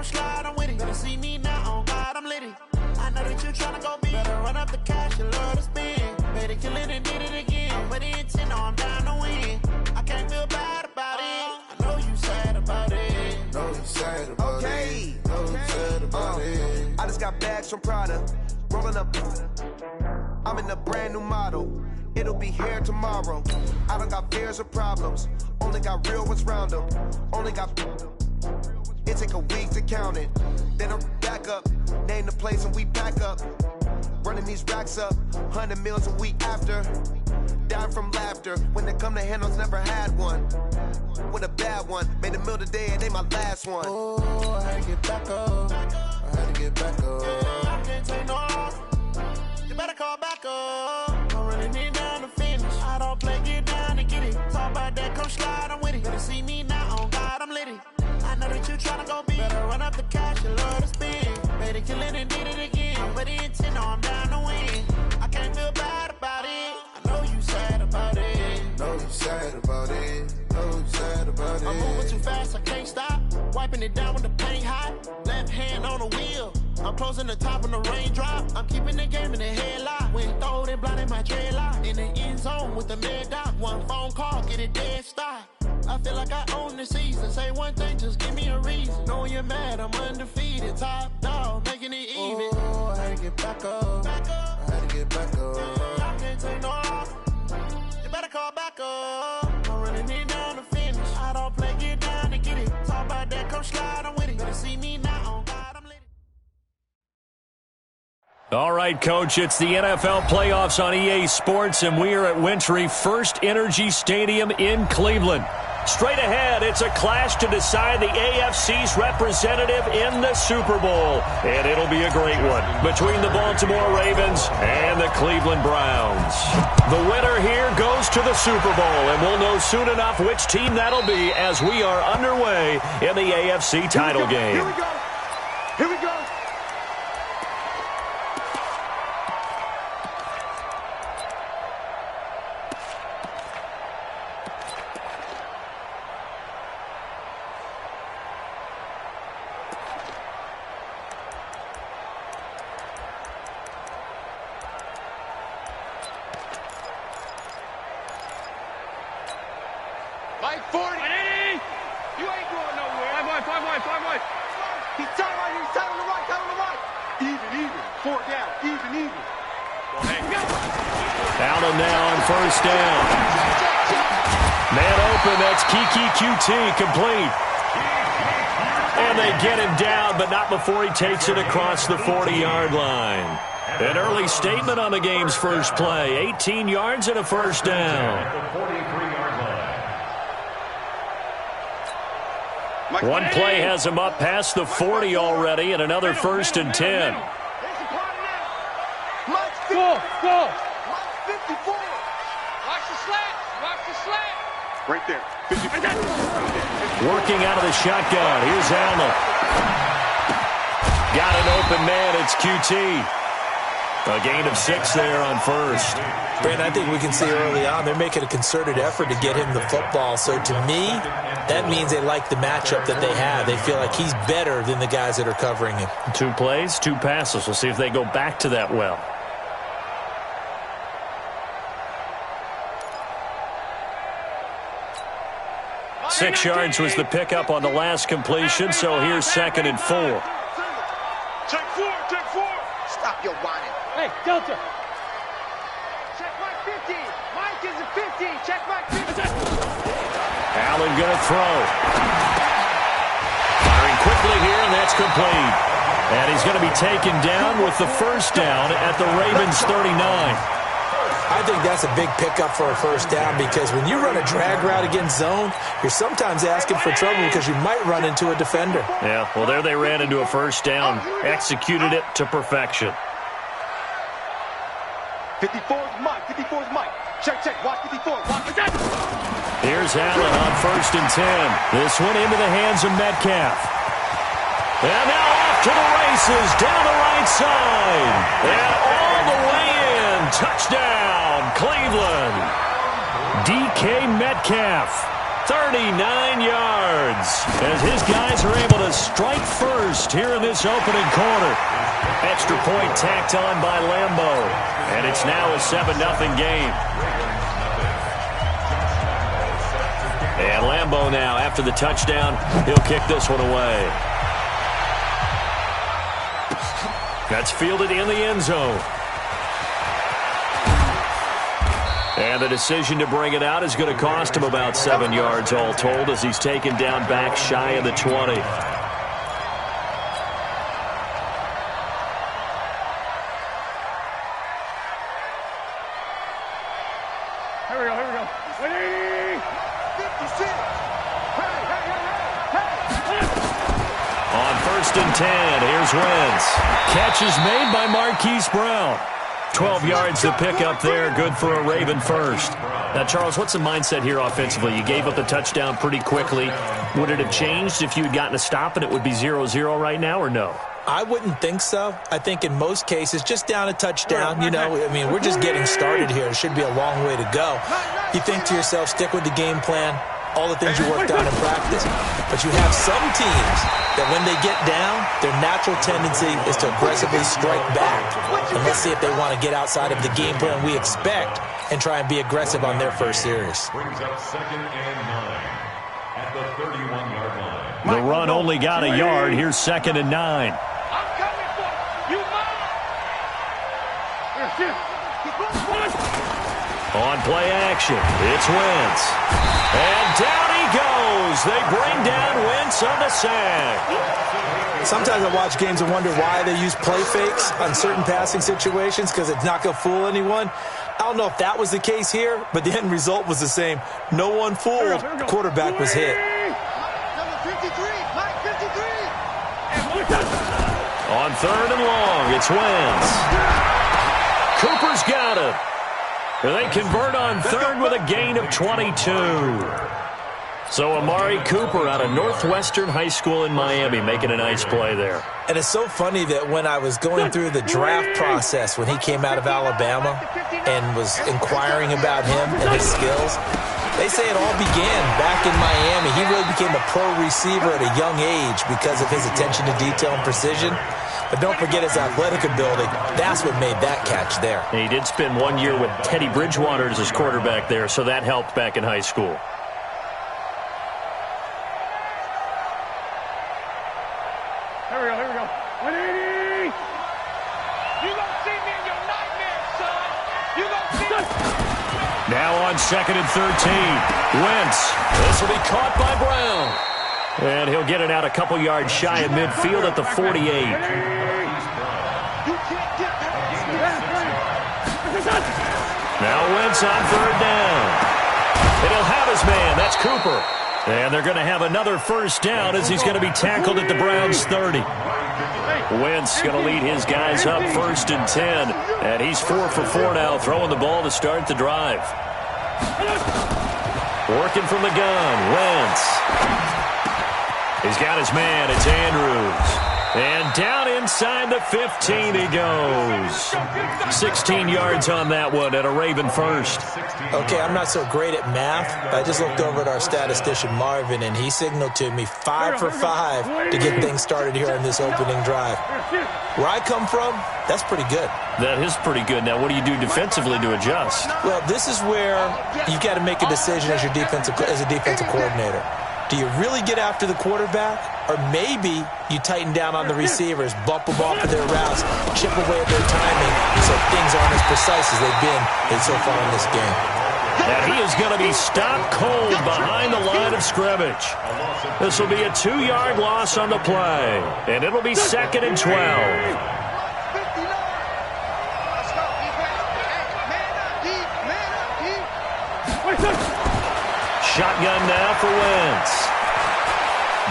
slide, I'm with it. Better see me now, on God, I'm litty. I know that you tryna go big. Better run up the cash, you love to spend. Better kill it and did it again. But intent, no, I'm down to win. I can't feel bad about it. I know you sad about it. Know you sad about it. Know you sad about it. I just got bags from Prada. Rolling up. I'm in a brand new model. It'll be here tomorrow. I don't got fears or problems. Only got real ones round them. Only got. It take a week to count it. Then I'm back up. Name the place and we back up. Running these racks up. 100 meals a week after. Dying from laughter. When they come to handles, never had one. With a bad one. Made a meal today and they my last one. Oh, I had to get back up. I had to get back up. I can't take no off. You better call back up. I'm running it down to finish. I don't play, get down to get it. Talk about that, come slide, I'm with it. Better see me now, on God, I'm litty. I know that you tryna go big. Better run up the cash, you love to spend. Better kill it and did it again. But the intent, no, I'm down to win. I can't feel bad about it. I know you sad about it. Know you sad about it. Know you sad about it. I'm moving too fast, I can't stop. Wiping it down with the paint hot. Left hand on the wheel. I'm closing the top when the raindrop. I'm keeping the game in the headlock. When throwed and blinded my dreadlock. In the end zone with the mad dot. One phone call, get it dead stop. I feel like I own the season. Say one thing, just give me a reason. Knowing you're mad, I'm undefeated. Top dog, making it even. Oh, I had to get back up. I had to get back up. I can't take no off. You better call back up. I'm running it down to finish. I don't play, get down to get it. Talk about that, come slide, I'm with it. Better see me now, on God, I'm lit. All right, Coach, it's the NFL playoffs on EA Sports, and we are at Wintry First Energy Stadium in Cleveland. Straight ahead, it's a clash to decide the AFC's representative in the Super Bowl, and it'll be a great one between the Baltimore Ravens and the Cleveland Browns. The winner here goes to the Super Bowl, and we'll know soon enough which team that'll be as we are underway in the AFC title game. Here we go. Here we go. Mike 40. You ain't going nowhere. 5 wide. He's tight right here. He's tight on the right. Even. 4 down. Even. Allen now on first down. Man open, that's Kiki QT, complete. And they get him down, but not before he takes it across the 40-yard line. An early statement on the game's first play. 18 yards and a first down. One play has him up past the 40 already, and another first and 10. Go. Mike 54. Watch the slant. Right there. 54. Working out of the shotgun. Here's Allen. Got an open man. It's QT. A gain of 6 there on first. Brandon, I think we can see early on they're making a concerted effort to get him the football. So to me, that means they like the matchup that they have. They feel like he's better than the guys that are covering him. 2 plays, 2 passes. We'll see if they go back to that well. Six yards was the pickup on the last completion, so here's 2nd and 4. Check 4. Stop your whining. Hey, Delta. Check Mike 50. Mike is a 50. Check Mike 50. Allen going to throw. Firing quickly here, and that's complete. And he's going to be taken down with the first down at the Ravens 39. I think that's a big pickup for a first down because when you run a drag route against zone, you're sometimes asking for trouble because you might run into a defender. Yeah, well, there they ran into a first down. Executed it to perfection. 54's Mike. Check. Watch 54. Watch. Here's Allen on first and 10. This one into the hands of Metcalf. And now off to the races down the right side. And all the way in. Touchdown, Cleveland. DK Metcalf. 39 yards as his guys are able to strike first here in this opening quarter. Extra point tacked on by Lambo, and it's now a 7-0 game. And Lambo now, after the touchdown, he'll kick this one away. That's fielded in the end zone. And the decision to bring it out is going to cost him about 7 yards all told as he's taken down back shy of the 20. Here we go. Ready? 56. On 1st and 10, here's Wentz. Catch is made by Marquise Brown. 12 yards to pick up there, good for a Raven first. Now, Charles, what's the mindset here offensively? You gave up the touchdown pretty quickly. Would it have changed if you had gotten a stop and it would be 0-0 right now, or no? I wouldn't think so. I think in most cases, just down a touchdown, we're just getting started here. It should be a long way to go. You think to yourself, stick with the game plan, all the things you worked on in practice. But you have some teams that when they get down, their natural tendency is to aggressively strike back. And let's see if they want to get outside of the game plan we expect and try and be aggressive on their first series. Brings up 2nd and 9 at the 31-yard line. The run only got a yard. Here's 2nd and 9. I'm coming for you. On play action, it's Wentz. And down he goes. They bring down Wentz on the sack. Sometimes I watch games and wonder why they use play fakes on certain passing situations, because it's not going to fool anyone. I don't know if that was the case here, but the end result was the same. No one fooled. The quarterback was hit. Number 53, Mike 53. On 3rd and long, it's Wentz. Cooper's got it. They convert on 3rd with a gain of 22. So Amari Cooper out of Northwestern High School in Miami making a nice play there. And it's so funny that when I was going through the draft process when he came out of Alabama and was inquiring about him and his skills, they say it all began back in Miami. He really became a pro receiver at a young age because of his attention to detail and precision. But don't forget his athletic ability. That's what made that catch there. He did spend 1 year with Teddy Bridgewater as his quarterback there, so that helped back in high school. Here we go. 180. You gonna see me in your nightmares, son. You gonna see me. Now on 2nd and 13. Wentz. This will be caught by Brown. And he'll get it out a couple yards shy of midfield at the 48. Now Wentz on 3rd down. And he'll have his man. That's Cooper. And they're going to have another first down as he's going to be tackled at the Browns' 30. Wentz going to lead his guys up 1st and 10. And he's 4 for 4 now, throwing the ball to start the drive. Working from the gun, Wentz. He's got his man. It's Andrews. And down inside the 15 he goes. 16 yards on that one and a Raven first. Okay, I'm not so great at math, but I just looked over at our statistician Marvin, and he signaled to me 5 for 5 to get things started here on this opening drive. Where I come from, that's pretty good. That is pretty good. Now, what do you do defensively to adjust? Well, this is where you've got to make a decision as a defensive coordinator. Do you really get after the quarterback? Or maybe you tighten down on the receivers, bump them off of their routes, chip away at their timing so things aren't as precise as they've been so far in this game. And he is going to be stopped cold behind the line of scrimmage. This will be a 2-yard loss on the play. And it'll be 2nd and 12. Shotgun now for Wentz.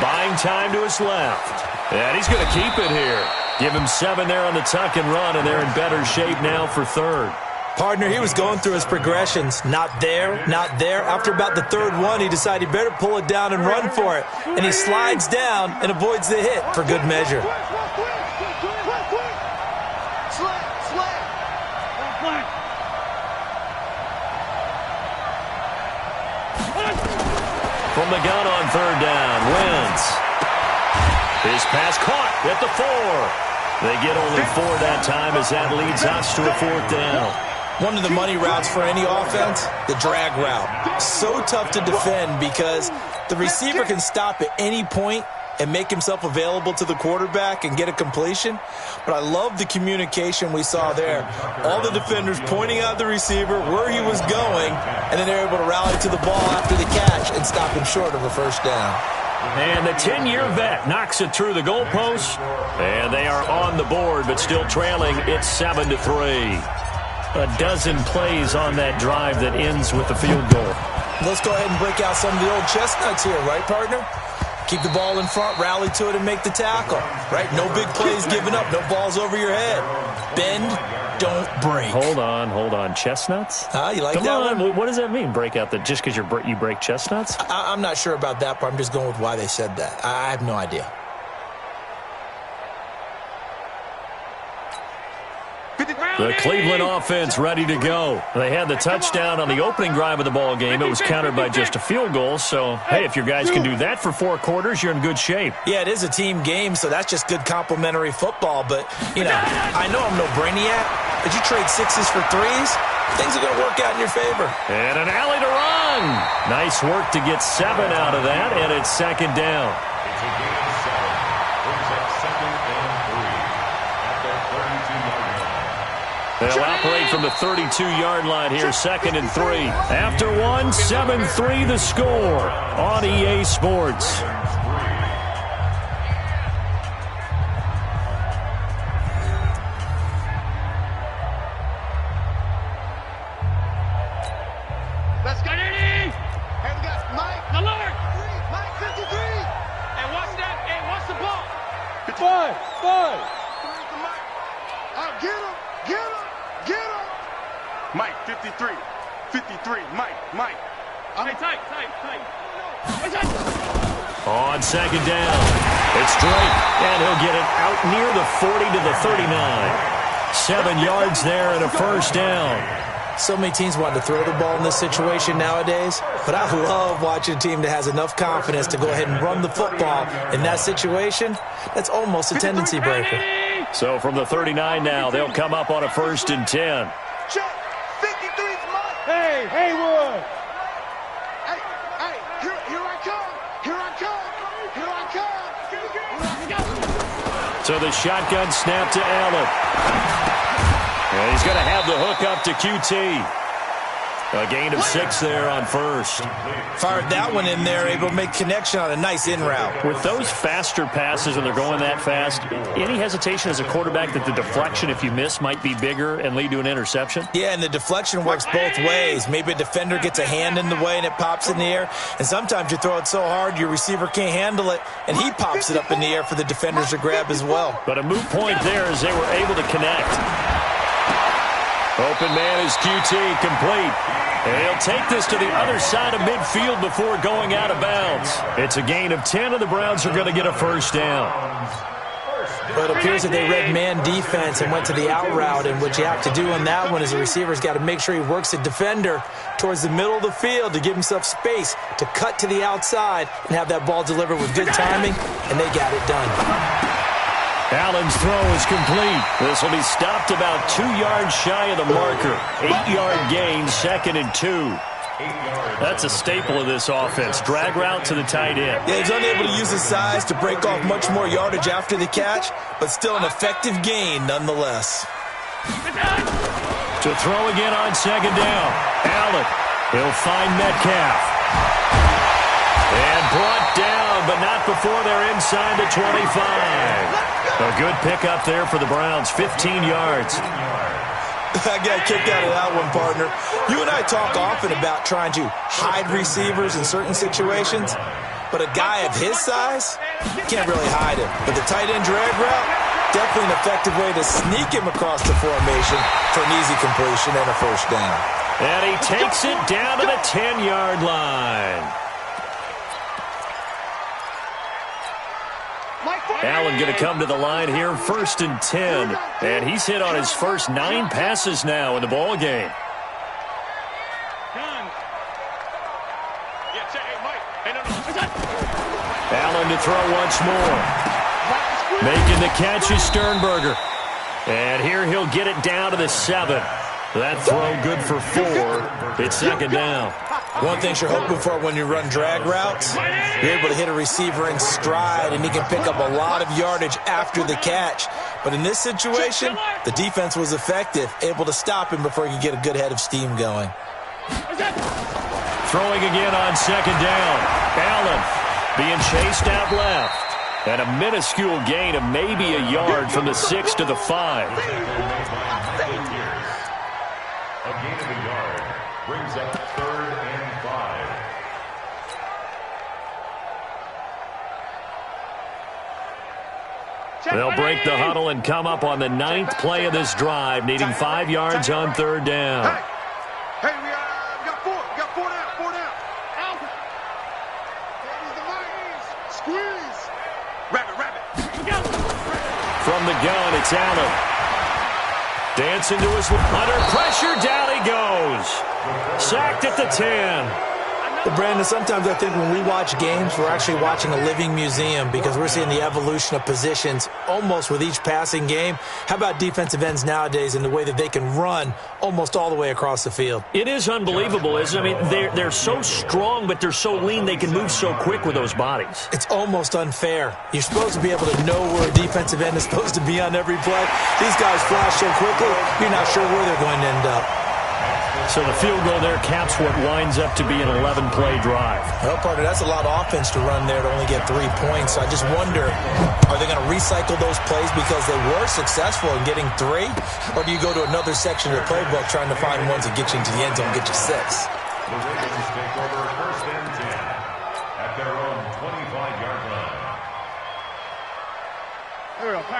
Buying time to his left. And he's going to keep it here. Give him 7 there on the tuck and run, and they're in better shape now for 3rd. Partner, he was going through his progressions. Not there, not there. After about the 3rd one, he decided he better pull it down and run for it. And he slides down and avoids the hit for good measure. from the gun on third down. Wentz. His pass caught at the 4. They get only 4 that time as that leads us to a 4th down. One of the money routes for any offense, the drag route. So tough to defend because the receiver can stop at any point and make himself available to the quarterback and get a completion. But I love the communication we saw there. All the defenders pointing out the receiver, where he was going, and then they're able to rally to the ball after the catch and stop him short of a first down. And the 10-year vet knocks it through the goalpost. And they are on the board, but still trailing. It's 7-3. A dozen plays on that drive that ends with the field goal. Let's go ahead and break out some of the old chestnuts here, right, partner? Keep the ball in front, rally to it, and make the tackle, right? No big plays given up, no balls over your head. Bend, don't break. Hold on. Chestnuts? You like Come that on. one? What does that mean, break out just because you break chestnuts? I'm not sure about that part. I'm just going with why they said that. I have no idea. The Cleveland offense ready to go. They had the touchdown on the opening drive of the ball game. It was countered by just a field goal. So, hey, if your guys can do that for 4 quarters, you're in good shape. Yeah, it is a team game, so that's just good complimentary football. But, I know I'm no brainiac, but you trade 6s for 3s, things are going to work out in your favor. And an alley to run. Nice work to get 7 out of that, and it's 2nd down. It's a game of 7. Brings up 2nd and 3 at the 32-yard line. They'll operate from the 32-yard line here, 2nd and 3. After 1, 7-3 the score on EA Sports. Let's go, Eddie! Hey, we got Mike. Alert! Mike, 53! Hey, what's that? Hey, what's the ball? 5. Get him! Mike, 53. Mike. Hey, tight. On 2nd down, it's Drake, and he'll get it out near the 40 to the 39. 7 yards there and a first down. So many teams want to throw the ball in this situation nowadays, but I love watching a team that has enough confidence to go ahead and run the football in that situation. That's almost a tendency breaker. So from the 39 now, they'll come up on a 1st and 10. Check. 53's Mike. Hey, Haywood. Hey, here I come. So the shotgun snap to Allen. And he's going to have the hook up to QT. A gain of 6 there on first. Fired that one in there, able to make connection on a nice in route. With those faster passes when they're going that fast, any hesitation as a quarterback that the deflection, if you miss, might be bigger and lead to an interception? Yeah, and the deflection works both ways. Maybe a defender gets a hand in the way and it pops in the air. And sometimes you throw it so hard your receiver can't handle it, and he pops it up in the air for the defenders to grab as well. But a moot point there as they were able to connect. Open man is QT, complete. And he'll take this to the other side of midfield before going out of bounds. It's a gain of 10, and the Browns are going to get a first down. But it appears that they read man defense and went to the out route, and what you have to do on that one is the receiver's got to make sure he works the defender towards the middle of the field to give himself space to cut to the outside and have that ball delivered with good timing, and they got it done. Allen's throw is complete. This will be stopped about 2 yards shy of the marker. 8-yard gain, 2nd and 2. That's a staple of this offense. Drag route to the tight end. Yeah, he's unable to use his size to break off much more yardage after the catch, but still an effective gain nonetheless. To throw again on 2nd down. Allen, he'll find Metcalf. And brought down, but not before they're inside the 25. A good pickup there for the Browns, 15 yards. I got kicked out of that one, partner. You and I talk often about trying to hide receivers in certain situations, but a guy of his size, can't really hide him. But the tight end drag route, definitely an effective way to sneak him across the formation for an easy completion and a first down. And he takes it down to the 10-yard line. Allen going to come to the line here, 1st and 10. And he's hit on his first 9 passes now in the ball game. Allen to throw once more. Making the catch is Sternberger. And here he'll get it down to the 7. That throw good for 4. It's second down. One thing you're hoping for when you run drag routes, you're able to hit a receiver in stride, and he can pick up a lot of yardage after the catch. But in this situation, the defense was effective, able to stop him before he could get a good head of steam going. Throwing again on second down. Allen being chased out left. And a minuscule gain of maybe a yard from the 6 to the 5. A gain of a yard brings up 3rd and 5. They'll break the huddle and come up on the 9th play of this drive, needing 5 yards on 3rd down. Hey, we got 4. We got 4 down. 4 down. Out. Squeeze. Rabbit. From the gun, it's Allen. Dancing to his... Under pressure, down he goes. Sacked at the 10. But Brandon, sometimes I think when we watch games, we're actually watching a living museum because we're seeing the evolution of positions almost with each passing game. How about defensive ends nowadays and the way that they can run almost all the way across the field? It is unbelievable, isn't it? I mean, they're so strong, but they're so lean they can move so quick with those bodies. It's almost unfair. You're supposed to be able to know where a defensive end is supposed to be on every play. These guys flash so quickly, you're not sure where they're going to end up. So the field goal there caps what winds up to be an 11-play drive. Well, partner, that's a lot of offense to run there to only get 3 points. So I just wonder, are they going to recycle those plays because they were successful in getting 3? Or do you go to another section of the playbook trying to find ones that get you into the end zone and get you 6? The Ravens take over 1st and 10 at their own 25-yard line.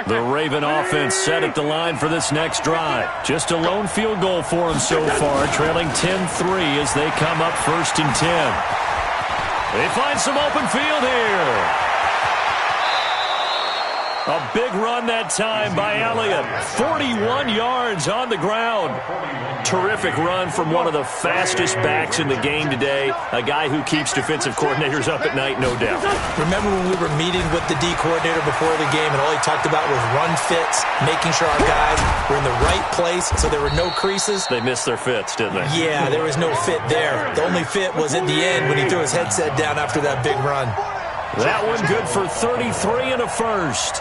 The Raven offense set at the line for this next drive. Just a lone field goal for them so far, trailing 10-3 as they come up 1st and 10. They find some open field here. A big run that time by Elliott. 41 yards on the ground. Terrific run from one of the fastest backs in the game today. A guy who keeps defensive coordinators up at night, no doubt. Remember when we were meeting with the D coordinator before the game and all he talked about was run fits, making sure our guys were in the right place so there were no creases? They missed their fits, didn't they? Yeah, there was no fit there. The only fit was at the end when he threw his headset down after that big run. That one good for 33 and a first.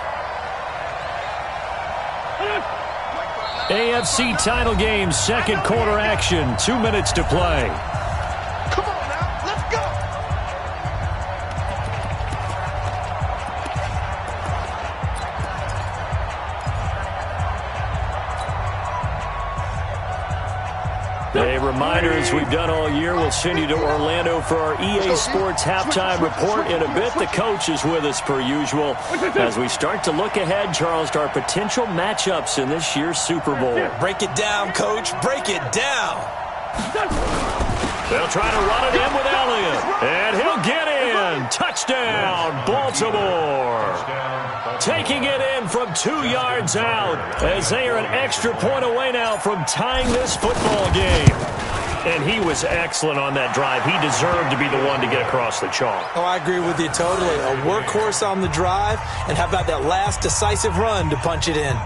AFC title game, 2nd quarter action, 2 minutes to play. Come on now, let's go. A reminder, as we've done all year, we'll send you to Orlando for our EA Sports halftime report. In a bit, the coach is with us per usual as we start to look ahead, Charles, to our potential matchups in this year's Super Bowl. Break it down, Coach. Break it down. They'll try to run it in with Elliott, and he'll get in. Touchdown, Baltimore. Taking it in from 2 yards out as they are an extra point away now from tying this football game. And he was excellent on that drive. He deserved to be the one to get across the chalk. Oh, I agree with you totally. A workhorse on the drive, and how about that last decisive run to punch it in?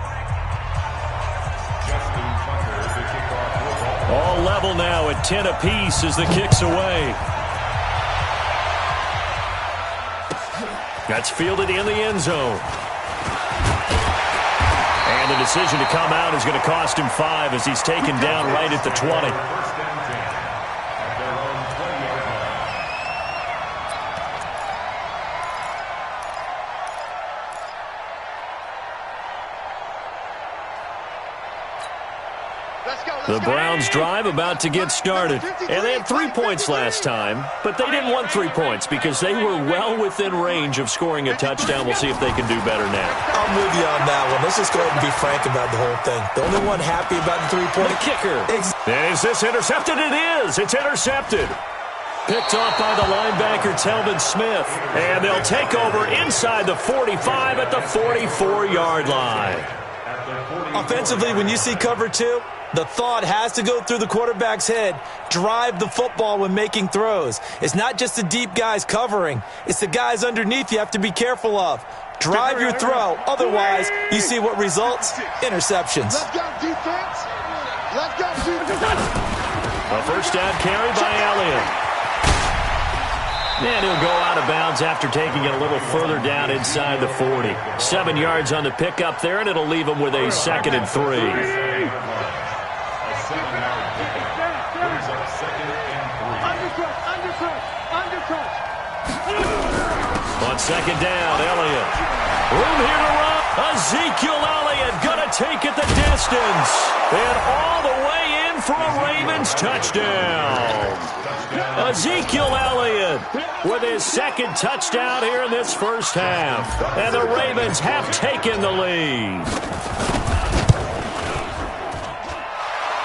All level now at 10 apiece as the kick's away. That's fielded in the end zone. And the decision to come out is going to cost him 5 as he's taken down right at the 20. The Browns drive about to get started. And they had 3 points last time, but they didn't want 3 points because they were well within range of scoring a touchdown. We'll see if they can do better now. I'm with you on that one. Let's just go ahead and be frank about the whole thing. The only one happy about the 3-point kicker. Is this intercepted? It is. It's intercepted. Picked off by the linebacker, Telvin Smith. And they'll take over inside the 45 at the 44-yard line. Offensively, when you see cover 2, the thought has to go through the quarterback's head. Drive the football when making throws. It's not just the deep guys covering. It's the guys underneath you have to be careful of. Drive your throw. Otherwise, you see what results? Interceptions. Let's go, defense. Let's go, defense. A first down carry by Elliott. And he'll go out of bounds after taking it a little further down inside the 40. 7 yards on the pickup there, and it'll leave him with a 2nd and 3. A 7-yard pickup brings up 2nd and 3. On 2nd down, Elliott. Room here to run. Ezekiel Elliott gonna take it the distance. And all the way in for a Ravens touchdown. Ezekiel Elliott with his 2nd touchdown here in this first half. And the Ravens have taken the lead.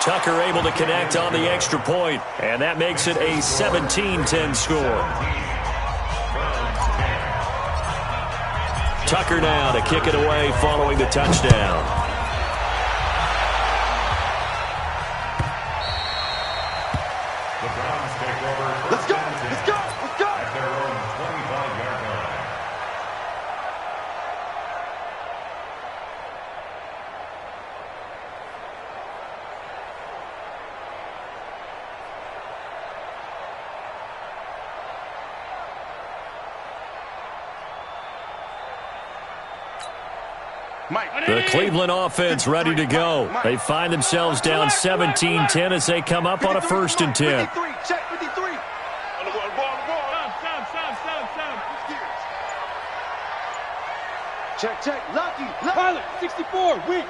Tucker able to connect on the extra point, and that makes it a 17-10 score. Tucker now to kick it away following the touchdown. Let's go, let's go, let's go. At their own 25-yard line. The Cleveland offense ready to go. They find themselves down 17-10 as they come up on a 1st and 10. Check 53. Check. Lucky. Pilot, 64. Weak.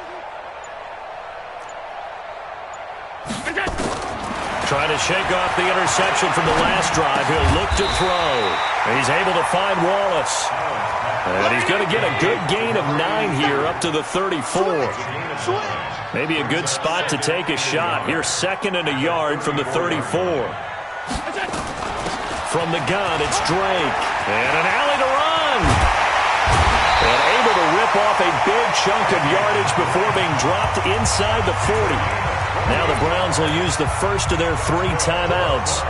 Trying to shake off the interception from the last drive. He'll look to throw. He's able to find Wallace. And he's going to get a good gain of 9 here up to the 34. Maybe a good spot to take a shot. Here's 2nd and a yard from the 34. From the gun, it's Drake. And an alley to run. And able to rip off a big chunk of yardage before being dropped inside the 40. Now the Browns will use the first of their 3 timeouts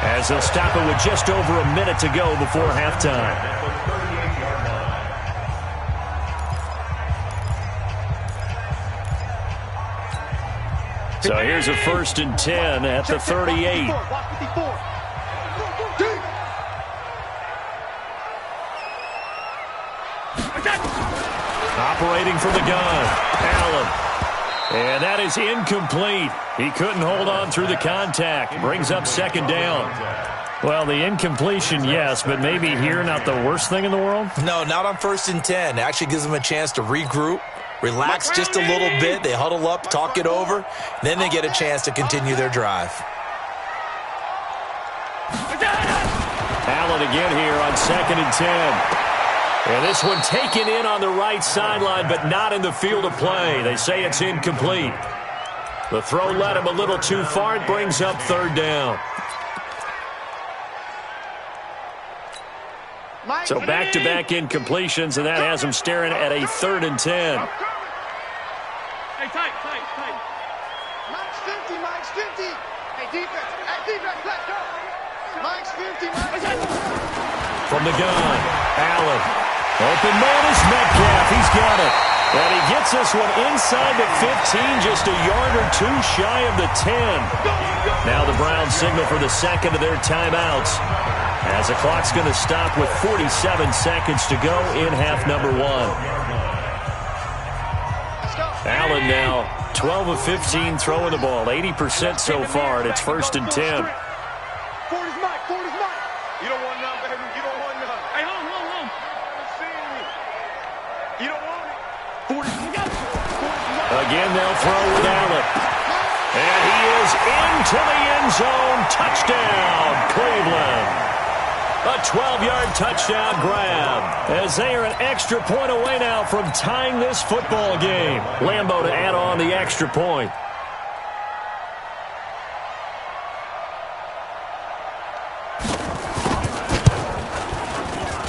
as they'll stop it with just over a minute to go before halftime. So here's a 1st and 10 at the 38. Operating from the gun, Allen. And that is incomplete. He couldn't hold on through the contact. Brings up 2nd down. Well, the incompletion, yes, but maybe here not the worst thing in the world? No, not on 1st and 10. It actually gives them a chance to regroup, relax just a little bit. They huddle up, talk it over. Then they get a chance to continue their drive. Allen again here on 2nd and 10. And this one taken in on the right sideline, but not in the field of play. They say it's incomplete. The throw led him a little too far. It brings up 3rd down. So back-to-back incompletions, and that has him staring at a 3rd and 10. Hey, tight. Mike's 50, Mike's 50. Hey, defense, let's go. Mike's 50, Mike's 50. From the gun, Allen. Open man is Metcalf. He's got it. And he gets this one inside the 15, just a yard or 2 shy of the 10. Now the Browns signal for the 2nd of their timeouts, as the clock's going to stop with 47 seconds to go in half number 1. Allen now 12 of 15 throwing the ball, 80% so far, and it's 1st and 10. Ford is Mike. You don't want none, baby. You don't want none. Hey, hold. You don't want it. Ford is Mike. Again, they'll throw with Allen. And he is into the end zone. Touchdown, Cleveland. A 12-yard touchdown grab, as they are an extra point away now from tying this football game. Lambeau to add on the extra point.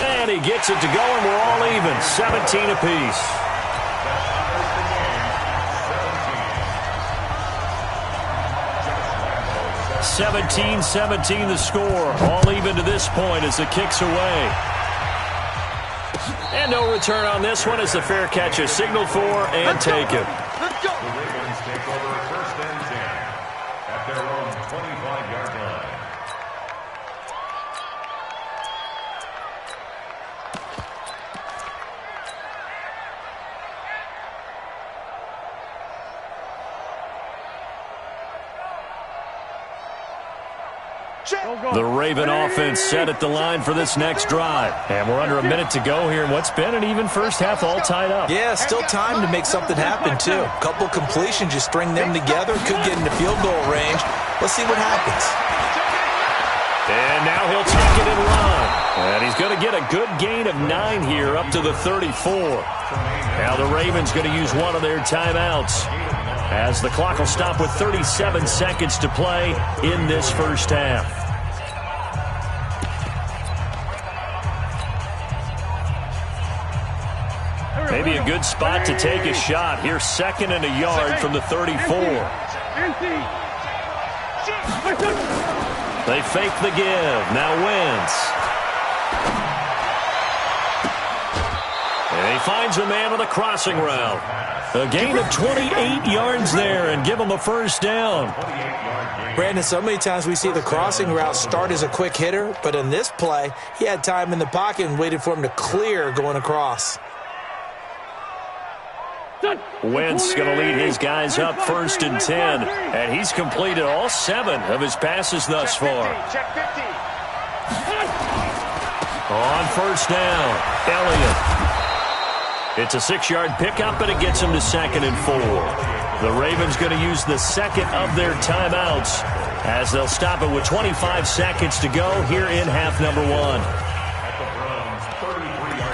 And he gets it to go, and we're all even, 17 apiece. 17-17 the score. All even to this point as the kick's away. And no return on this one as the fair catch is signaled for and taken. Let's go. The Ravens take over 1st and 10 at their own 25-yard line. The Raven offense set at the line for this next drive. And we're under a minute to go here in what's been an even first half, all tied up. Yeah, still time to make something happen, too. A couple completions, you string them together, could get into field goal range. Let's see what happens. And now he'll take it and run. And he's going to get a good gain of 9 here up to the 34. Now the Ravens going to use one of their timeouts, as the clock will stop with 37 seconds to play in this first half. Maybe a good spot to take a shot. Here's 2nd and a yard from the 34. They fake the give. Now Wentz. And he finds a man on the crossing route. A gain of 28 yards there and give him a first down. Brandon, so many times we see the crossing route start as a quick hitter, but in this play, he had time in the pocket and waited for him to clear going across. Wentz going to lead his guys up 1st and 10, and he's completed all 7 of his passes thus far. Check 50. On 1st down, Elliott. It's a 6-yard pickup, but it gets him to 2nd and 4. The Ravens going to use the 2nd of their timeouts, as they'll stop it with 25 seconds to go here in half number 1. At the Browns' 33-yard line.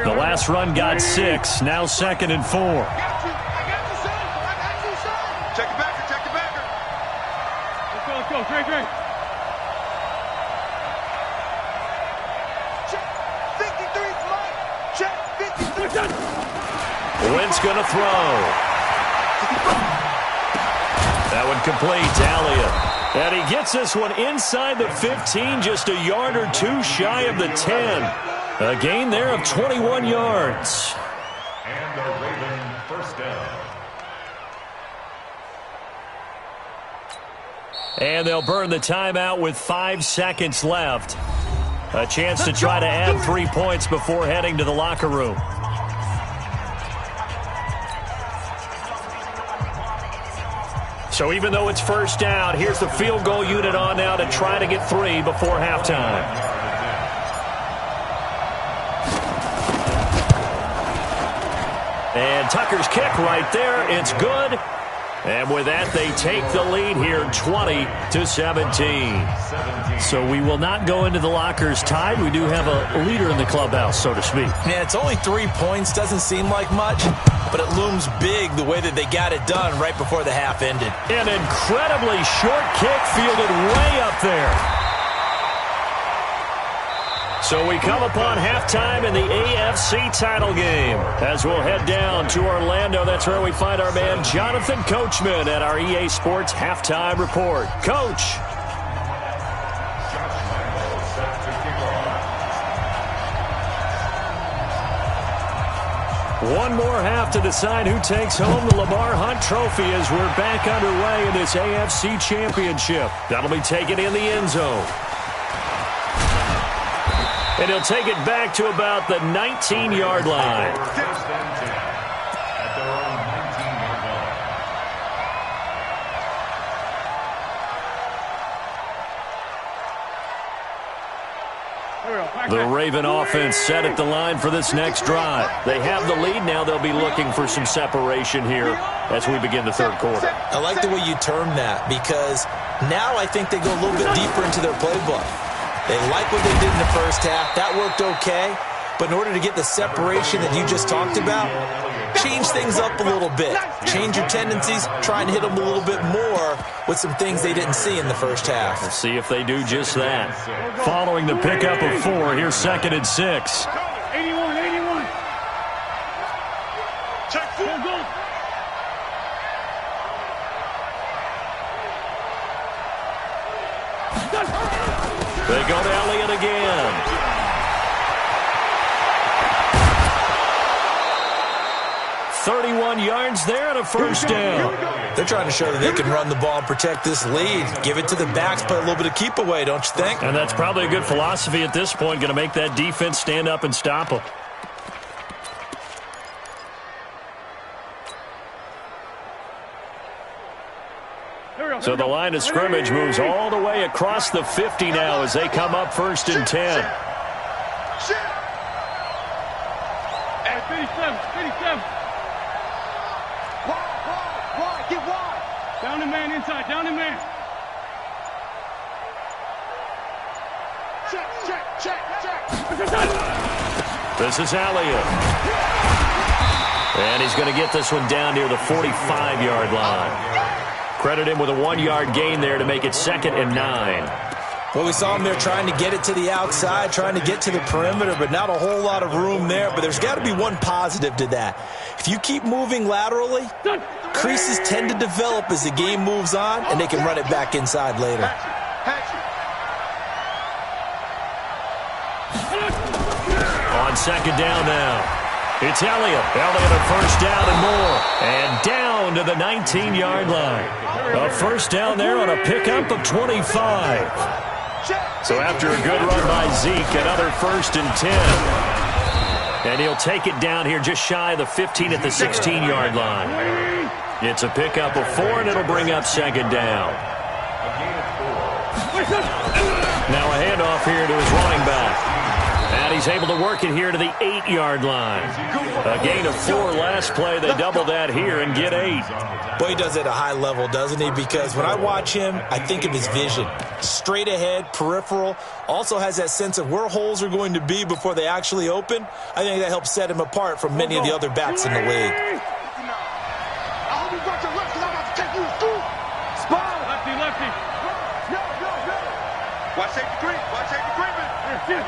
The last run got 6, now 2nd and 4. I got you, son. Check it backer, check it backer. Let's go, Dre. Check 53, Mike. Check 53. Wentz going to throw. That one complete to Elliott. And he gets this one inside the 15, just a yard or 2 shy of the 10. A gain there of 21 yards. And the Raven first down. And they'll burn the timeout with 5 seconds left. A chance to try to add 3 points before heading to the locker room. So even though it's first down, here's the field goal unit on now to try to get 3 before halftime. And Tucker's kick right there. It's good. And with that, they take the lead here 20-17. So we will not go into the lockers tied. We do have a leader in the clubhouse, so to speak. Yeah, it's only 3 points. Doesn't seem like much, but it looms big the way that they got it done right before the half ended. An incredibly short kick fielded way up there. So we come upon halftime in the AFC title game. As we'll head down to Orlando, that's where we find our man Jonathan Coachman at our EA Sports Halftime Report. Coach. One more half to decide who takes home the Lamar Hunt Trophy as we're back underway in this AFC Championship. That'll be taken in the end zone. And he'll take it back to about the 19-yard line. The Raven offense set at the line for this next drive. They have the lead. Now they'll be looking for some separation here as we begin the third quarter. I like the way you termed that, because now I think they go a little bit deeper into their playbook. They like what they did in the first half. That worked okay. But in order to get the separation that you just talked about, change things up a little bit. Change your tendencies, try and hit them a little bit more with some things they didn't see in the first half. We'll see if they do just that. Following the pickup of 4, here's 2nd and 6. 81. Check 4. Go. They go to Elliott again. .31 yards there and a first down. They're trying to show that they can run the ball and protect this lead. Give it to the backs, play a little bit of keep away, don't you think? And that's probably a good philosophy at this point, going to make that defense stand up and stop them. So the line of scrimmage moves all the way across the 50 now as they come up 1st and 10. 57. Wide, get wide. Down the man inside, down the man. Check. This is Elliott. And he's going to get this one down near the 45-yard line. Credit him with a 1-yard gain there to make it 2nd and 9. Well, we saw him there trying to get it to the outside, trying to get to the perimeter, but not a whole lot of room there. But there's got to be one positive to that. If you keep moving laterally, creases tend to develop as the game moves on, and they can run it back inside later. On 2nd down now. It's Elliott. Elliott a first down and more. And down to the 19-yard line. A first down there on a pickup of 25. So after a good run by Zeke, another 1st and 10. And he'll take it down here just shy of the 15 at the 16-yard line. It's a pickup of 4, and it'll bring up 2nd down. Now a handoff here to his running back. And he's able to work it here to the 8-yard line. A gain of 4 last play. They double that here and get 8. Boy, he does it at a high level, doesn't he? Because when I watch him, I think of his vision. Straight ahead, peripheral. Also has that sense of where holes are going to be before they actually open. I think that helps set him apart from many of the other backs in the league. I hope you got your left because I'm about to take you through. Spot. Lefty. No. Watch safety creep. Kill.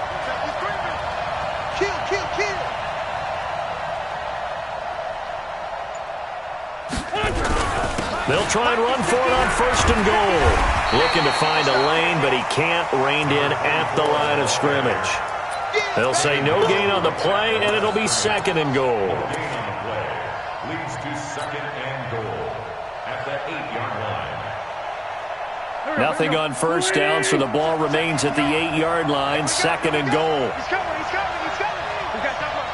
They'll try and run for it on 1st and goal. Looking to find a lane, but he can't rein in at the line of scrimmage. They'll say no gain on the play, and it'll be 2nd and goal. Leads to 2nd and goal at the 8-yard line. Nothing on first down, so the ball remains at the 8-yard line, 2nd and goal. He's coming. We got double up.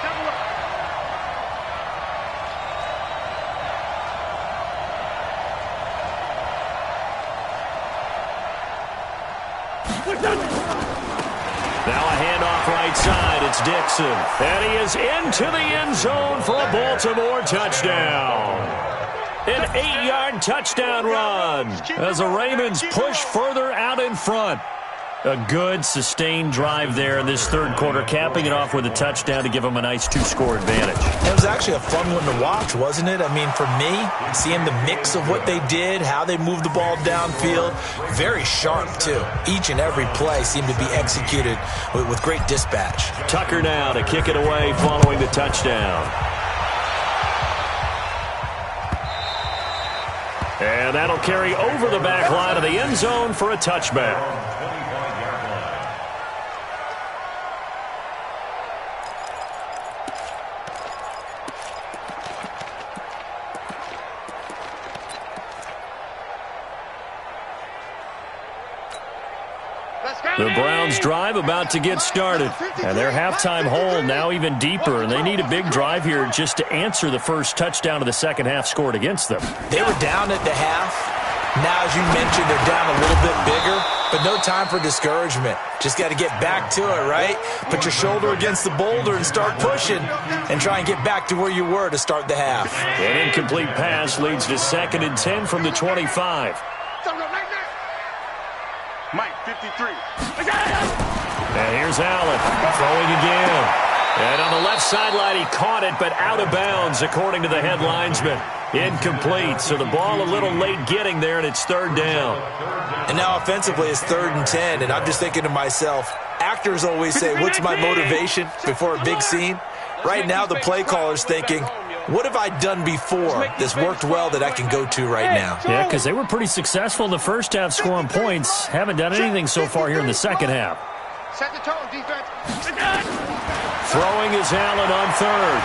Now a handoff right side. It's Dixon. And he is into the end zone for a Baltimore touchdown. An 8-yard touchdown run as the Ravens push further out in front. A good, sustained drive there in this 3rd quarter, capping it off with a touchdown to give them a nice 2-score advantage. It was actually a fun one to watch, wasn't it? I mean, for me, seeing the mix of what they did, how they moved the ball downfield, very sharp, too. Each and every play seemed to be executed with great dispatch. Tucker now to kick it away following the touchdown. And that'll carry over the back line of the end zone for a touchback. The Browns drive about to get started, and their halftime hole now even deeper, and they need a big drive here just to answer the first touchdown of the second half scored against them. They were down at the half. Now, as you mentioned, they're down a little bit bigger, but no time for discouragement. Just got to get back to it, right? Put your shoulder against the boulder and start pushing and try and get back to where you were to start the half. An incomplete pass leads to 2nd and 10 from the 25. Mike, 53. And here's Allen throwing again. And on the left sideline, he caught it, but out of bounds, according to the head linesman. Incomplete, so the ball a little late getting there, and it's third down. And now offensively, it's 3rd and 10, and I'm just thinking to myself, actors always say, what's my motivation before a big scene? Right now, the play caller's thinking, what have I done before that's worked well that I can go to right now? Yeah, because they were pretty successful in the first half scoring points. Haven't done anything so far here in the second half. Set the tone, defense. Throwing is Allen on third.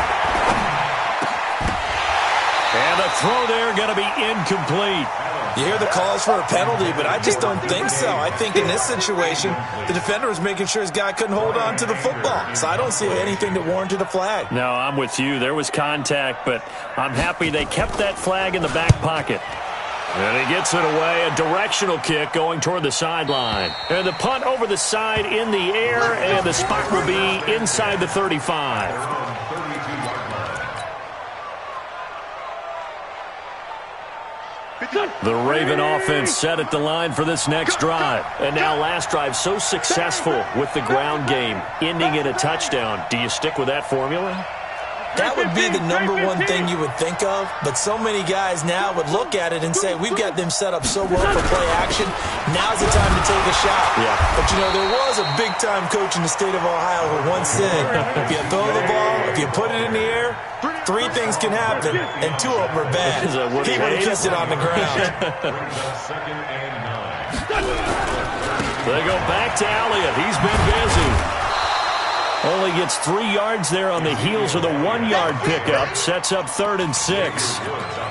And the throw there going to be incomplete. You hear the calls for a penalty, but I just don't think so. I think in this situation, the defender was making sure his guy couldn't hold on to the football. So I don't see anything that warranted a flag. No, I'm with you. There was contact, but I'm happy they kept that flag in the back pocket. And he gets it away, a directional kick going toward the sideline. And the punt over the side in the air, and the spot will be inside the 35. The Raven offense set at the line for this next drive. And now last drive so successful with the ground game, ending in a touchdown. Do you stick with that formula? That would be the number one thing you would think of, but so many guys now would look at it and say, we've got them set up so well for play action, now's the time to take a shot. Yeah. But, you know, there was a big-time coach in the state of Ohio who once said, if you throw the ball, if you put it in the air, 3 things can happen, and 2 of them are bad. He would have kept it on the ground. They go back to Elliott. He's been busy. Only gets 3 yards there on the heels of the 1-yard pickup. Sets up 3rd and 6.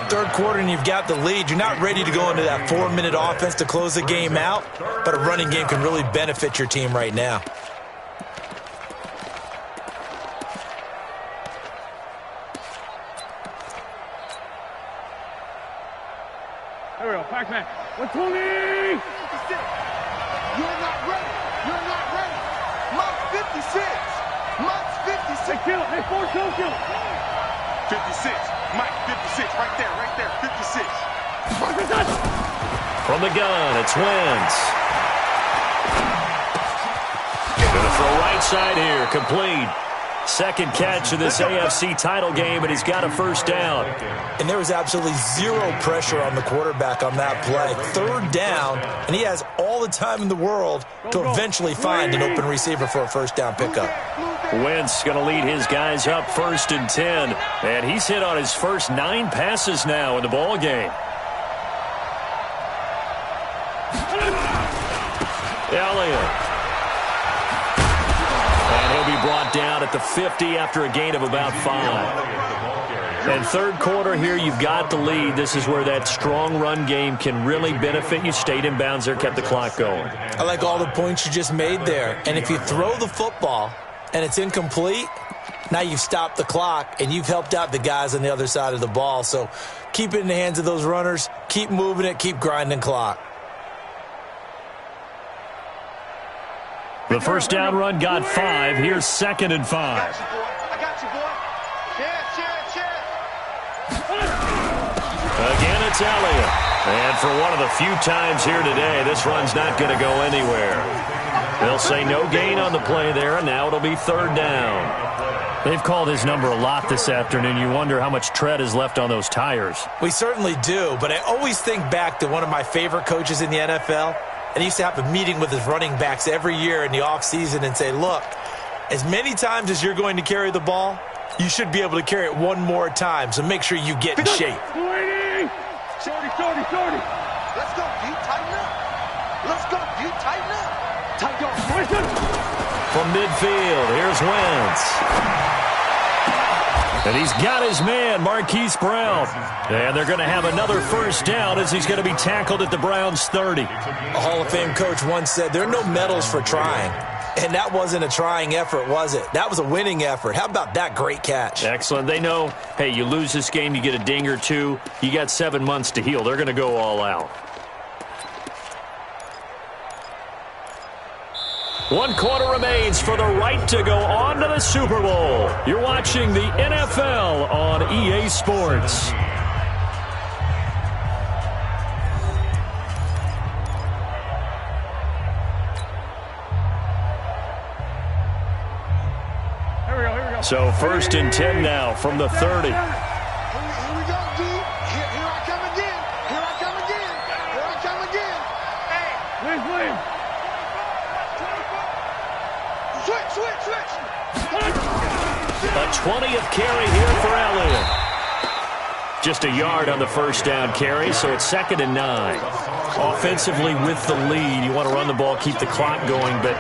Third quarter and you've got the lead. You're not ready to go into that 4-minute offense to close the game out, but a running game can really benefit your team right now. There we go, Pac-Man. 120! You're not ready. You're not ready. Mark 56. Mark 56. Hey, kill it. Hey, 4 kill it. 56. Mike, 56. Right there, 56. From the gun, it's Wentz. Gonna throw right side here, complete. Second catch of this AFC title game, and he's got a first down. And there was absolutely 0 pressure on the quarterback on that play. 3rd down, and he has all the time in the world to eventually find an open receiver for a first down pickup. Wentz going to lead his guys up 1st and 10, and he's hit on his first 9 passes now in the ball game. Elliott. And he'll be brought down at the 50 after a gain of about 5. And third quarter here, you've got the lead. This is where that strong run game can really benefit you. Stayed in bounds there, kept the clock going. I like all the points you just made there. And if you throw the football and it's incomplete, now you've stopped the clock and you've helped out the guys on the other side of the ball. So keep it in the hands of those runners. Keep moving it. Keep grinding clock. The first down run got 5. Here's 2nd and 5. I got you, boy. Again, it's Elliott. And for one of the few times here today, this run's not going to go anywhere. They'll say no gain on the play there, and now it'll be 3rd down. They've called his number a lot this afternoon. You wonder how much tread is left on those tires. We certainly do, but I always think back to one of my favorite coaches in the NFL. And he used to have a meeting with his running backs every year in the offseason and say, look, as many times as you're going to carry the ball, you should be able to carry it one more time, so make sure you get in shape. Shorty. Let's go, D. Tighten up. Let's go, D. Tighten up. Tighten up. From midfield, here's Wentz. And he's got his man, Marquise Brown. And they're going to have another first down as he's going to be tackled at the Browns' 30. A Hall of Fame coach once said, there are no medals for trying. And that wasn't a trying effort, was it? That was a winning effort. How about that great catch? Excellent. They know, hey, you lose this game, you get a ding or 2. You got 7 months to heal. They're going to go all out. 1 quarter remains for the right to go on to the Super Bowl. You're watching the NFL on EA Sports. Here we go. So 1st and 10 now from the 30. Here we go, D. Here I come again. Here I come again. Here I come again. Hey. Williams. Switch. A 20th carry here for Elliott. Just a yard on the first down carry, so it's 2nd and 9. Offensively with the lead, you want to run the ball, keep the clock going, but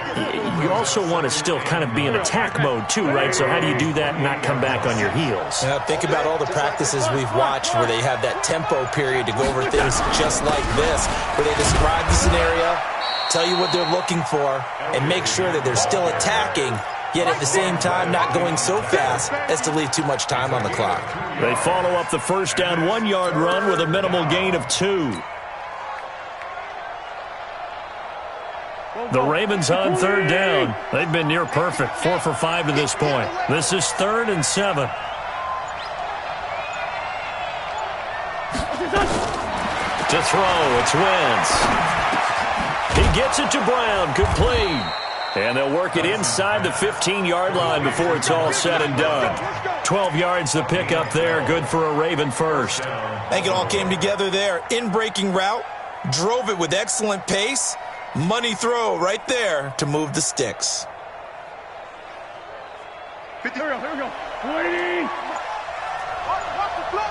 you also want to still kind of be in attack mode too, right? So how do you do that and not come back on your heels? Yeah, think about all the practices we've watched where they have that tempo period to go over things just like this, where they describe the scenario, tell you what they're looking for, and make sure that they're still attacking, yet at the same time not going so fast as to leave too much time on the clock. They follow up the first down 1-yard run with a minimal gain of 2. The Ravens on 3rd down. They've been near perfect, 4 for 5 to this point. This is 3rd and 7. To throw, it's Wentz. He gets it to Brown, complete. And they'll work it inside the 15-yard line before it's all said and done. 12 yards the pickup there, good for a Raven first. I think it all came together there. In-breaking route, drove it with excellent pace. Money throw right there to move the sticks. Here we go. 20. Watch the fly.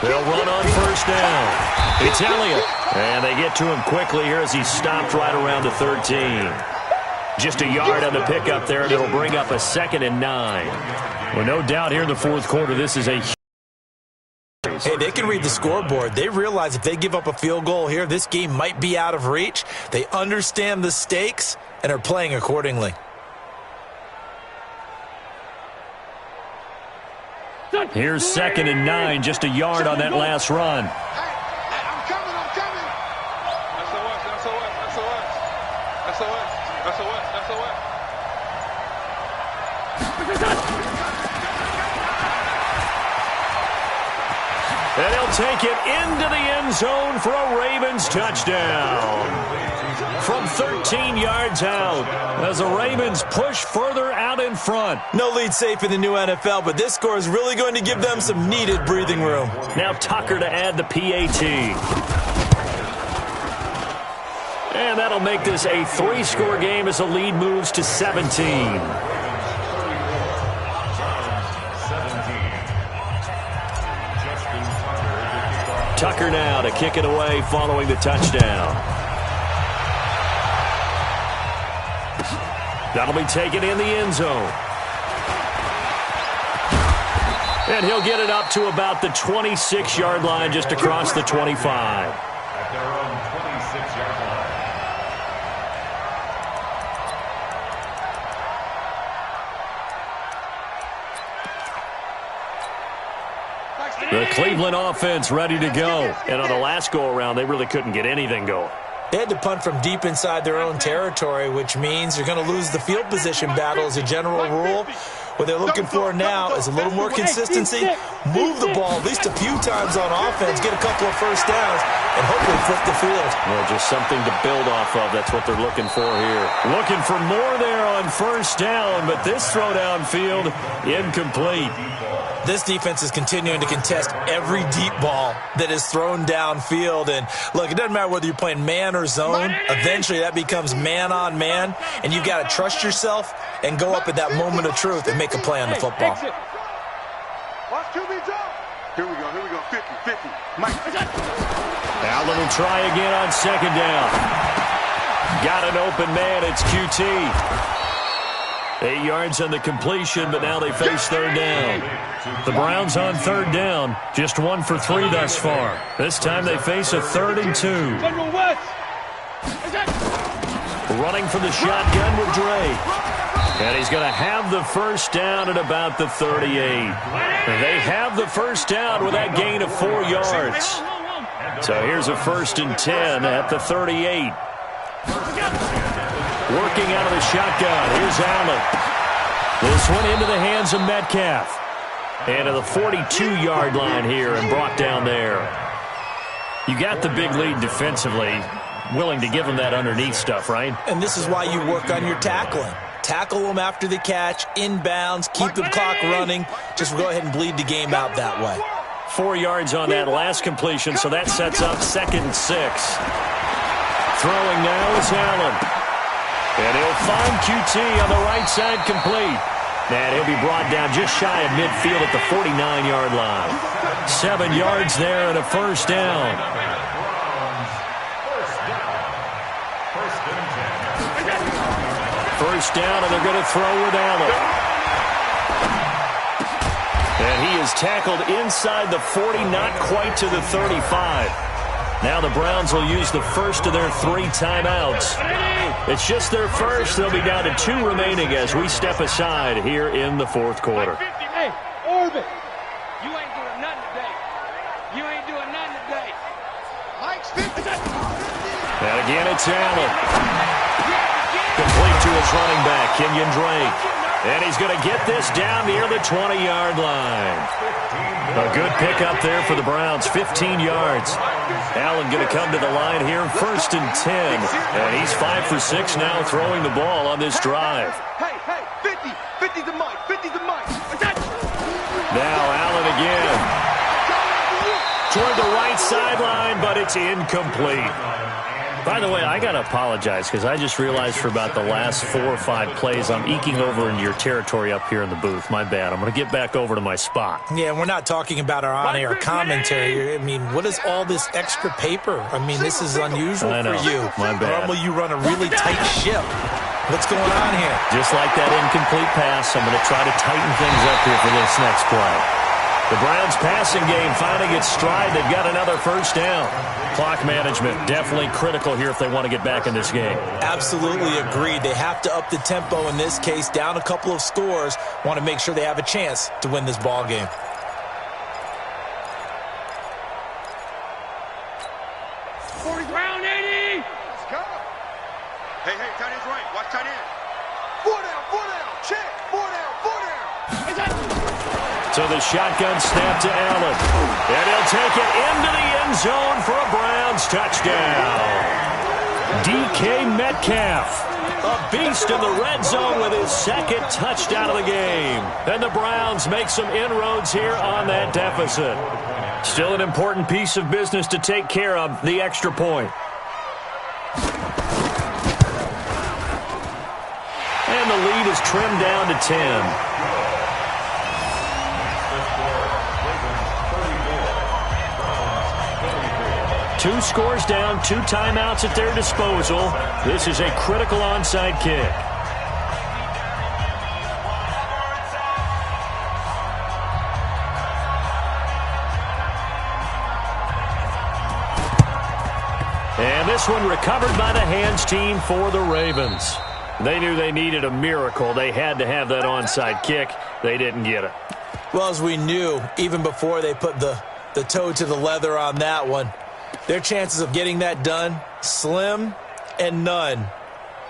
They'll run on first down. It's Elliott. And they get to him quickly here as he stopped right around the 13. Just a yard on the pickup there, and it'll bring up a 2nd and 9. Well, no doubt here in the 4th quarter, this is a huge. Hey, they can read the scoreboard. They realize if they give up a field goal here, this game might be out of reach. They understand the stakes and are playing accordingly. Here's 2nd and 9, just a yard on that last run. I'm coming. And he'll take it into the end zone for a Ravens touchdown. From 13 yards out, as the Ravens push further out in front. No lead safe in the new NFL, but this score is really going to give them some needed breathing room. Now Tucker to add the PAT. And that'll make this a 3-score game as the lead moves to 17. Tucker now to kick it away following the touchdown. That'll be taken in the end zone. And he'll get it up to about the 26-yard line, just across the 25. At their own 26-yard line. The Cleveland offense ready to go. And on the last go-around, they really couldn't get anything going. They had to punt from deep inside their own territory, which means you're going to lose the field position battle as a general rule. What they're looking for now is a little more consistency, move the ball at least a few times on offense, get a couple of first downs, and hopefully flip the field. Well, just something to build off of. That's what they're looking for here. Looking for more there on first down, but this throw downfield incomplete. This defense is continuing to contest every deep ball that is thrown downfield. And, look, it doesn't matter whether you're playing man or zone. Eventually that becomes man-on-man, and you've got to trust yourself and go up at that moment of truth and make a play on the football. Watch QB jump. Here we go. 50. Mike. Allen will try again on second down. Got an open man. It's QT. 8 yards on the completion, but now they face third down. The Browns on third down, just 1 for 3 thus far. This time they face a 3rd and 2. Running for the shotgun with Dre. And he's going to have the first down at about the 38. They have the first down with that gain of 4 yards. So here's a 1st and 10 at the 38. Working out of the shotgun. Here's Allen. This one into the hands of Metcalf. And to the 42-yard line here and brought down there. You got the big lead defensively. willing to give him that underneath stuff, right? And this is why you work on your tackling. Tackle them after the catch, inbounds, keep the clock running. Just go ahead and bleed the game out that way. 4 yards on that last completion, so that sets up 2nd and 6. Throwing now is Allen. And he'll find QT on the right side complete. And he'll be brought down just shy of midfield at the 49-yard line. 7 yards there and a first down. First down, and they're going to throw with Allen. And he is tackled inside the 40, not quite to the 35. Now the Browns will use the first of their 3 timeouts. It's just their first. They'll be down to 2 remaining as we step aside here in the 4th quarter. Hey, Orbit, you ain't doing nothing today. You ain't doing nothing today. Mike's 50. And again, it's Allen. Complete to his running back, Kenyon Drake. And he's going to get this down near the 20-yard line. A good pickup there for the Browns, 15 yards. Allen going to come to the line here, 1st and 10. And he's 5 for 6 now throwing the ball on this drive. Hey, 50. 50 to Mike. 50 to Mike. Now Allen again. Toward the right sideline, but it's incomplete. By the way, I got to apologize because I just realized for about the last 4 or 5 plays I'm eking over into your territory up here in the booth. My bad. I'm going to get back over to my spot. Yeah, we're not talking about our on-air commentary. I mean, what is all this extra paper? I mean, this is unusual for you. My bad. Normally you run a really tight ship. What's going on here? Just like that incomplete pass, I'm going to try to tighten things up here for this next play. The Browns passing game finding its stride. They've got another first down. Clock management definitely critical here if they want to get back in this game. Absolutely agreed. They have to up the tempo in this case, down a couple of scores. Want to make sure they have a chance to win this ball game. Round 80. Let's go. Hey, tight end's right. Watch tight end. 4 down. Check. 4 down. So the shotgun snap to Allen. And he'll take it into the end zone for a Browns touchdown. DK Metcalf, a beast in the red zone with his 2nd touchdown of the game. And the Browns make some inroads here on that deficit. Still an important piece of business to take care of, the extra point. And the lead is trimmed down to 10. 2 scores down, 2 timeouts at their disposal. This is a critical onside kick. And this one recovered by the hands team for the Ravens. They knew they needed a miracle. They had to have that onside kick. They didn't get it. Well, as we knew, even before they put the toe to the leather on that one, their chances of getting that done, slim and none.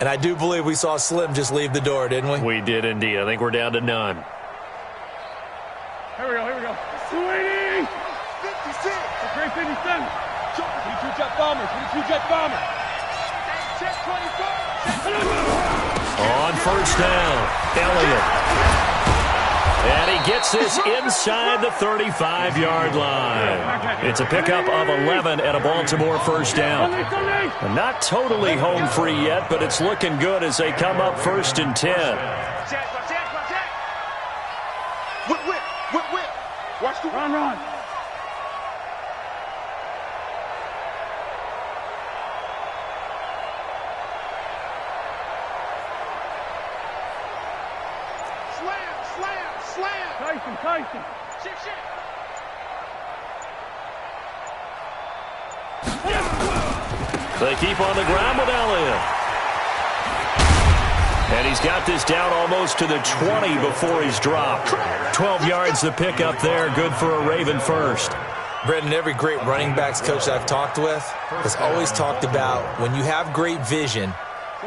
And I do believe we saw Slim just leave the door, didn't we? We did indeed. I think we're down to none. Here we go. Swing! 56! A great 57. 22 jet bomber. Check 24. On first down, Elliott. And he gets this inside the 35-yard line. It's a pickup of 11 and a Baltimore first down. And not totally home free yet, but it's looking good as they come up 1st and 10. Whip. Watch the run. Slam. Tyson. Shit. They keep on the ground with Elliott. And he's got this down almost to the 20 before he's dropped. 12 yards the pickup there. Good for a Raven first. Brendan, every great running backs coach I've talked with has always talked about when you have great vision,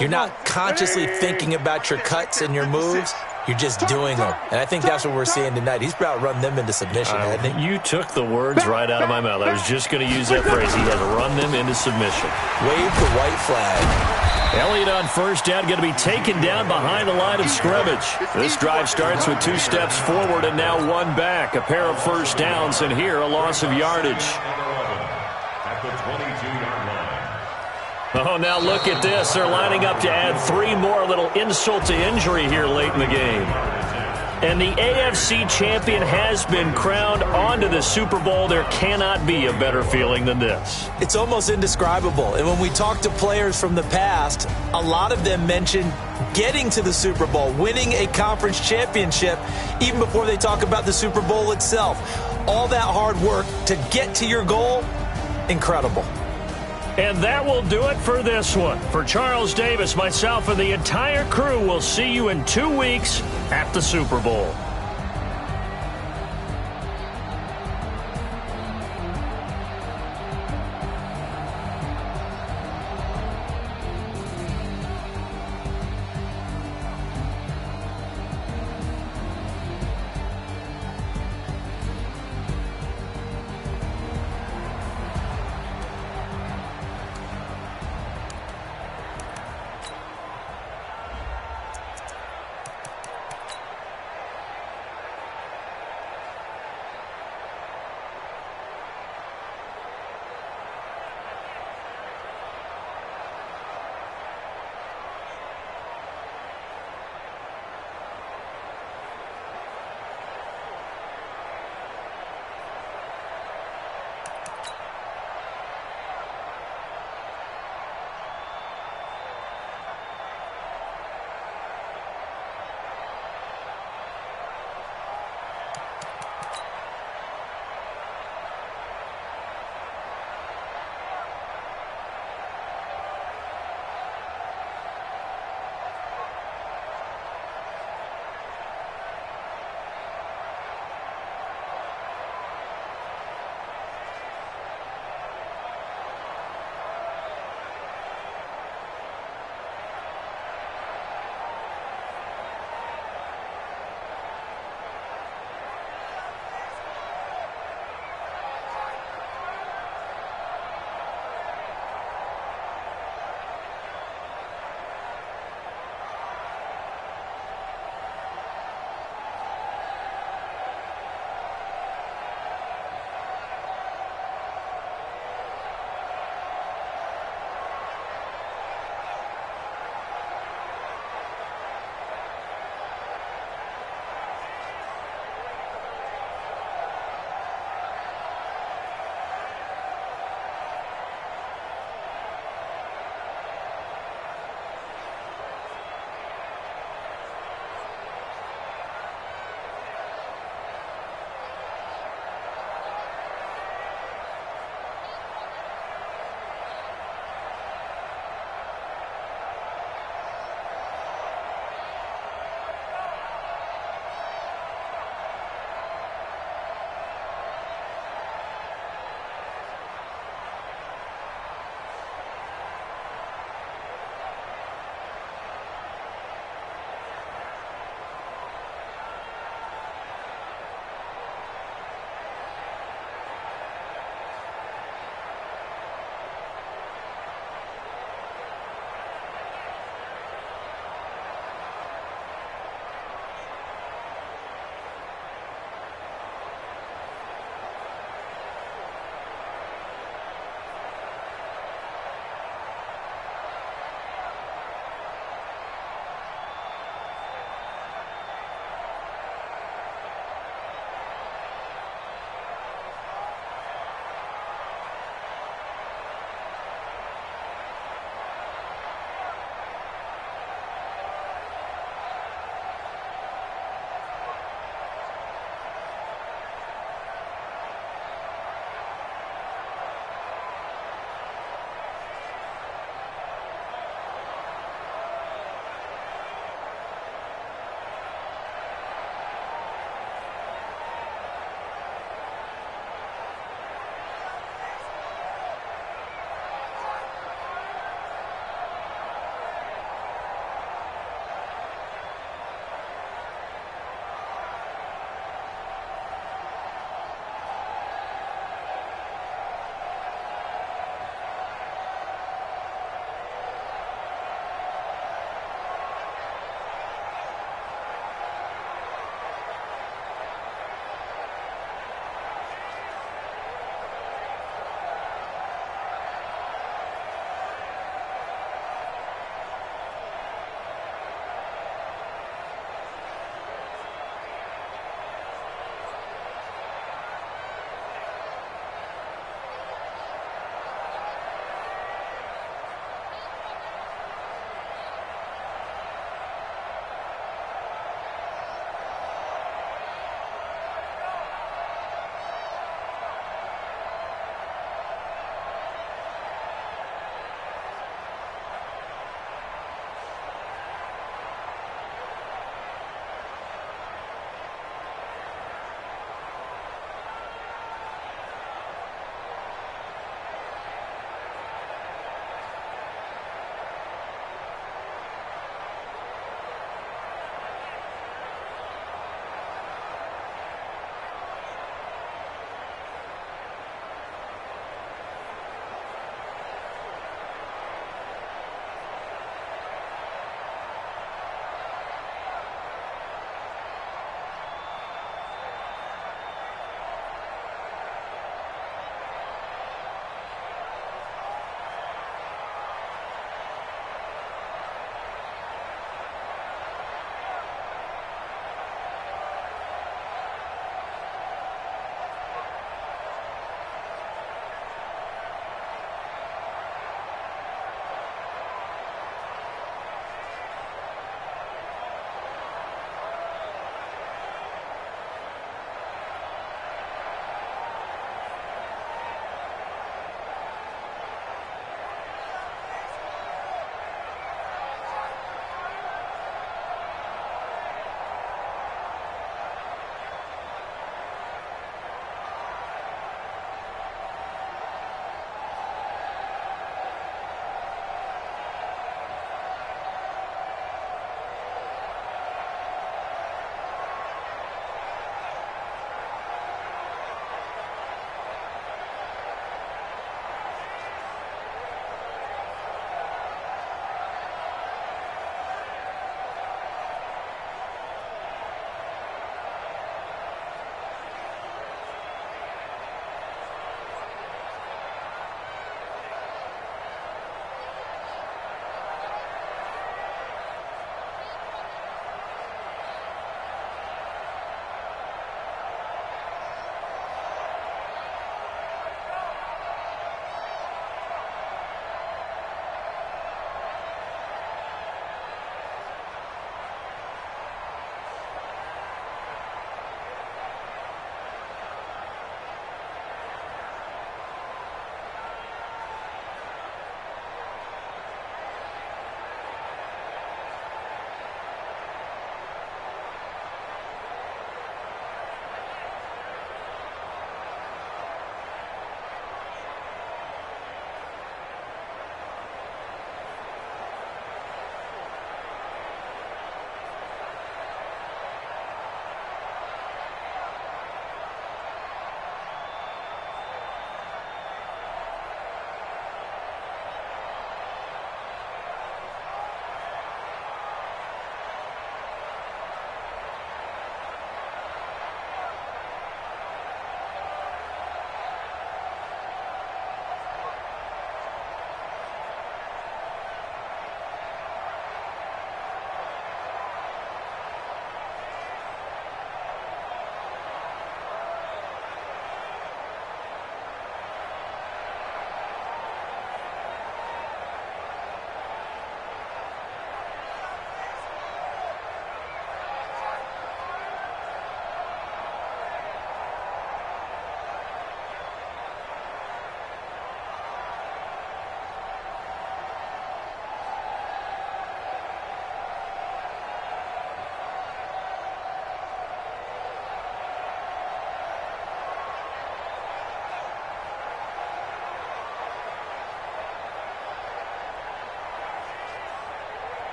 you're not consciously thinking about your cuts and your moves. You're just doing them. And I think that's what we're seeing tonight. He's about run them into submission, hasn't he? You took the words right out of my mouth. I was just going to use that phrase. He has run them into submission. Wave the white flag. Elliott on first down, going to be taken down behind the line of scrimmage. This drive starts with 2 steps forward and now 1 back. A pair of first downs, and here a loss of yardage. At the 22-yard line. Oh, now look at this. They're lining up to add 3 more. A little insult to injury here late in the game. And the AFC champion has been crowned onto the Super Bowl. There cannot be a better feeling than this. It's almost indescribable. And when we talk to players from the past, a lot of them mention getting to the Super Bowl, winning a conference championship, even before they talk about the Super Bowl itself. All that hard work to get to your goal, incredible. And that will do it for this one. For Charles Davis, myself, and the entire crew, we'll see you in 2 weeks at the Super Bowl.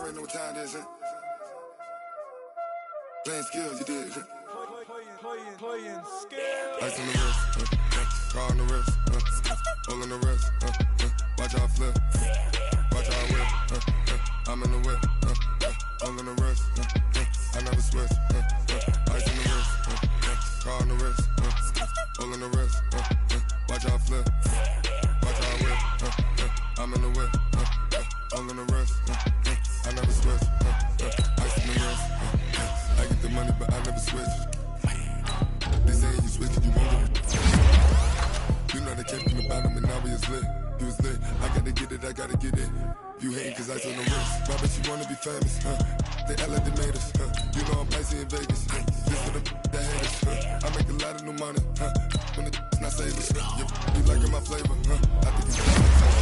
already know what time it is, huh? Playing skills, you did. Playing skills. Ice on the wrist, car on the wrist, hole in the wrist, watch out flip, watch out whip, I'm in the whip, hole in the wrist, I never switch, ice on the wrist, car on the wrist, hole in the wrist, watch out flip, watch out whip, I'm in the whip, hole in the wrist, I never switch, ice on the wrist, I get the money but I never switch. They saying you switch, you won't get it. You know they came from the bottom and now we is lit. You was lit, I gotta get it, I gotta get it. You hating cause I told the wrist. Why bet you wanna be famous, They act like they made us, You know I'm pricey in Vegas, This for the that hate us, I make a lot of new money, When the not savers, You liking my flavor, I think it's